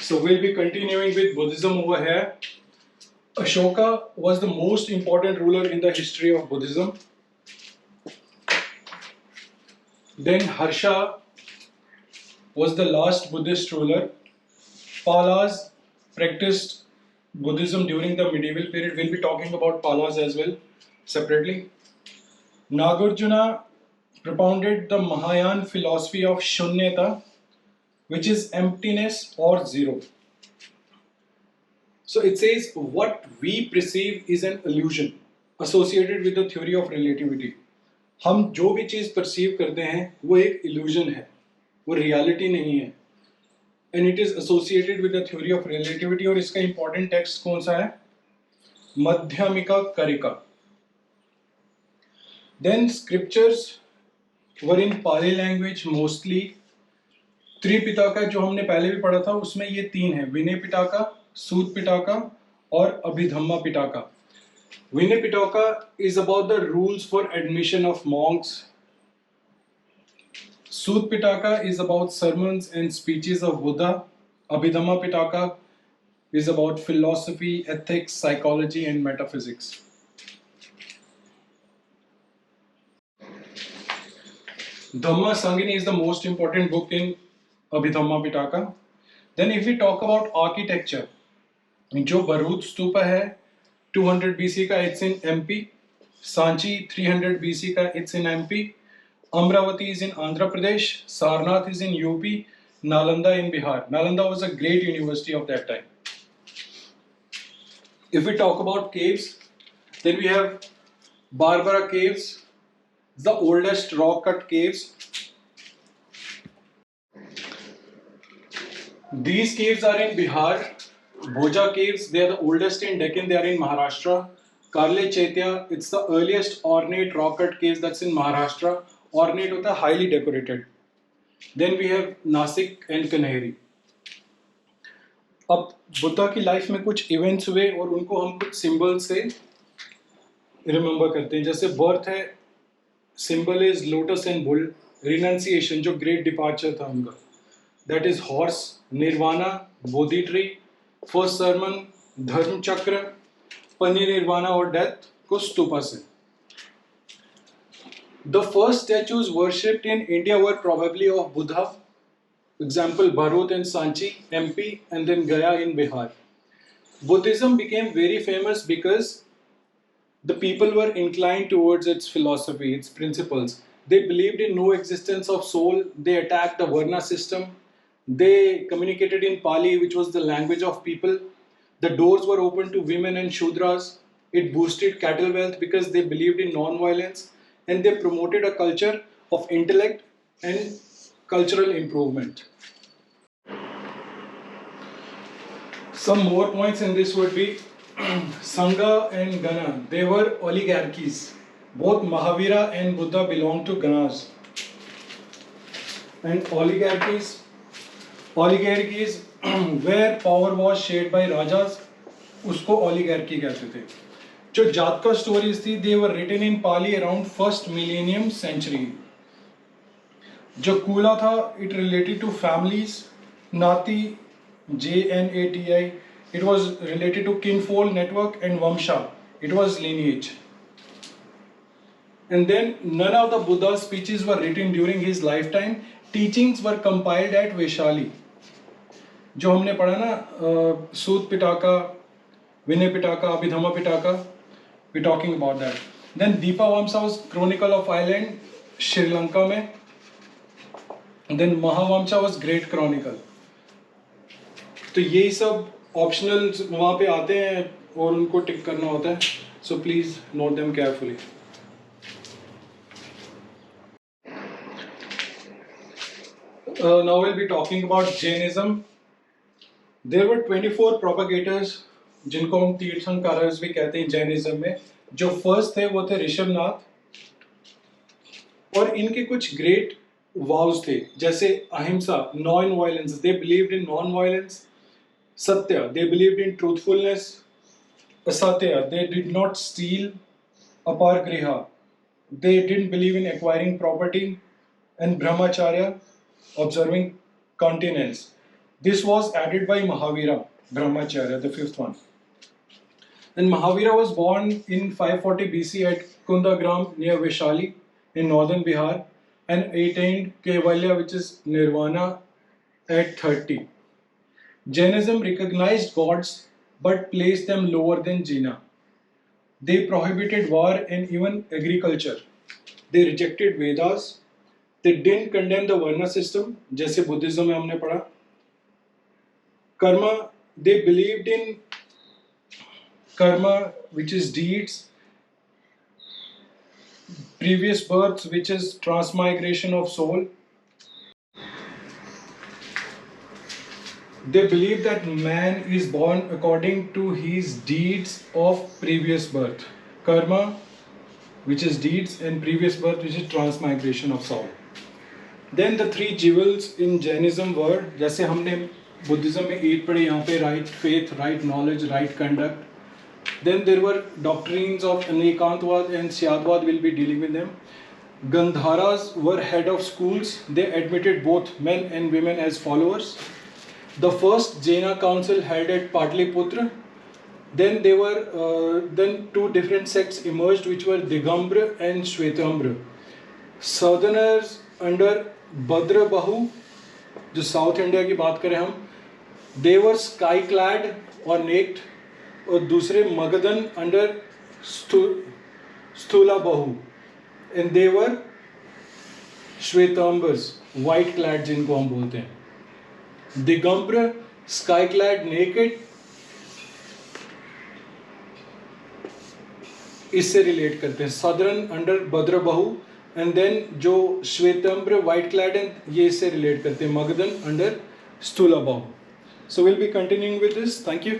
So we'll be continuing with Buddhism over here. Ashoka was the most important ruler in the history of Buddhism. Then Harsha was the last Buddhist ruler. Palas practiced Buddhism during the medieval period. We'll be talking about Palas as well separately. Nagarjuna propounded the Mahayana philosophy of Shunyata, which is emptiness or zero. So it says what we perceive is an illusion associated with the theory of relativity. हम जो भी चीज perceive करते हैं वो एक illusion है, वो रियलिटी नहीं है. And it is associated with the theory of relativity. और इसका इंपॉर्टेंट टेक्स्ट कौन सा है? मध्यमिका करिका. देन स्क्रिप्चर्स वर इन पाली लैंग्वेज मोस्टली. त्रिपिटका जो हमने पहले भी पढ़ा था उसमें ये तीन है, विनय पिटका, सूत पिटका और Abhidhamma Pitaka. Vinaya Pitaka is about the rules for admission of monks. Sut Pitaka is about sermons and speeches of Buddha. Abhidhamma Pitaka is about philosophy, ethics, psychology and metaphysics. Dhamma Sangini is the most important book in Abhidhamma Pitaka. Then if we talk about architecture, जो भरूच स्तूपा है 200 BC का, it's in MP. Sanchi 300 BC का, it's in MP. Amravati is in Andhra Pradesh. Sarnath is in UP. Nalanda in Bihar. Nalanda was a great university of that time. If we talk about caves, then we have Barbara caves, the oldest rock cut caves. These caves are in Bihar. Bhoja caves, they are the oldest in Deccan, they are in Maharashtra. Karle Chaitya, it's the earliest ornate rock cut caves that's in Maharashtra. Ornate hota hai, highly decorated. Then we have Nasik and Kanheri. अब बुद्धा की life में कुछ events हुए और उनको हम कुछ symbol से रिमेंबर करते हैं. जैसे बर्थ है, symbol is lotus and bull. Renunciation जो ग्रेट डिपार्चर था उनका, that is horse. Nirvana Bodhi tree. First sermon dharma chakra. Parinirvana और डेथ को स्तूपा से. The first statues worshipped in India were probably of Buddha. Example Bharuch and Sanchi MP and then Gaya in Bihar. Buddhism became very famous because the people were inclined towards its philosophy, its principles. They believed in no existence of soul. They attacked the Varna system. They communicated in Pali, which was the language of people. The doors were open to women and Shudras. It boosted cattle wealth because they believed in non-violence, and they promoted a culture of intellect and cultural improvement. Some more points in this would be Sangha and Gana. They were oligarchies. Both Mahavira and Buddha belonged to Ganas. And oligarchies where power was shared by rajas, उसको oligarchy कहते थे. जो जातका stories थी, they were written in Pali around first millennium century. जो कूला था, it related to families. Nati, JNATI, it was related to kinfolk network. And Vamsha, it was lineage. And then none of the Buddha's speeches were written during his lifetime. Teachings were compiled at Vaishali. जो हमने पढ़ा ना, सूत पिटाका, विनय Pitaka, Abhidhamma Pitaka, we talking about that. Then Deepa Vamsa was Chronicle of Island, Sri Lanka में. And then Mahavamsa was Great Chronicle. तो यही सब optional वहाँ पे आते हैं और उनको टिक करना होता है. So please note them carefully. Now we'll be talking about Jainism. There were 24 propagators, जिनको हम तीर्थंकरर्स भी कहते हैं जैनिज्म में. जो फर्स्ट थे वो थे ऋषभनाथ, और इनके कुछ ग्रेट वाउस थे, जैसे ahimsa, non violence, they believed in non violence. Satya, they believed in truthfulness. Asteya, they did not steal. Aparigraha, they didn't believe in acquiring property. And brahmacharya, observing continence. This was added by Mahavira Brahmacharya, the fifth one. And Mahavira was born in 540 BC at Kundagram near Vaishali in northern Bihar and attained Kaivalya, which is Nirvana, at 30. Jainism recognized gods but placed them lower than Jina. They prohibited war and even agriculture. They rejected Vedas. They didn't condemn the Varna system, जैसे Buddhism में हमने पढ़ा. Karma, they believed in karma, which is deeds, previous births, which is transmigration of soul. They believe that man is born according to his deeds of previous birth. Karma, which is deeds, and previous birth, which is transmigration of soul. Then the three jewels in Jainism were, जैसे हमने Buddhism में 8 पढ़े यहाँ पे, right faith, right knowledge, right conduct. Then there were doctrines of Anekantvad and Syadvad. We'll be dealing with them. Gandharas were head of schools. They admitted both men and women as followers. The first Jaina council held at Patliputra. Then then two different sects emerged, which were Digambra and Shvetambra. Southerners under Bhadrabahu, जो south India की बात करें हम, they were sky clad or naked. और दूसरे Magadhan under Sthulabahu, and they were Shvetambars, white clad जिनको हम बोलते हैं. दिगंबर स्काई क्लैड नेकेड, इससे रिलेट करते हैं. Southern under Bhadrabahu, and then जो श्वेतांबर वाइट क्लैड हैं, ये इससे रिलेट करते हैं Magadhan under Sthulabahu. So will be continuing with this. Thank you.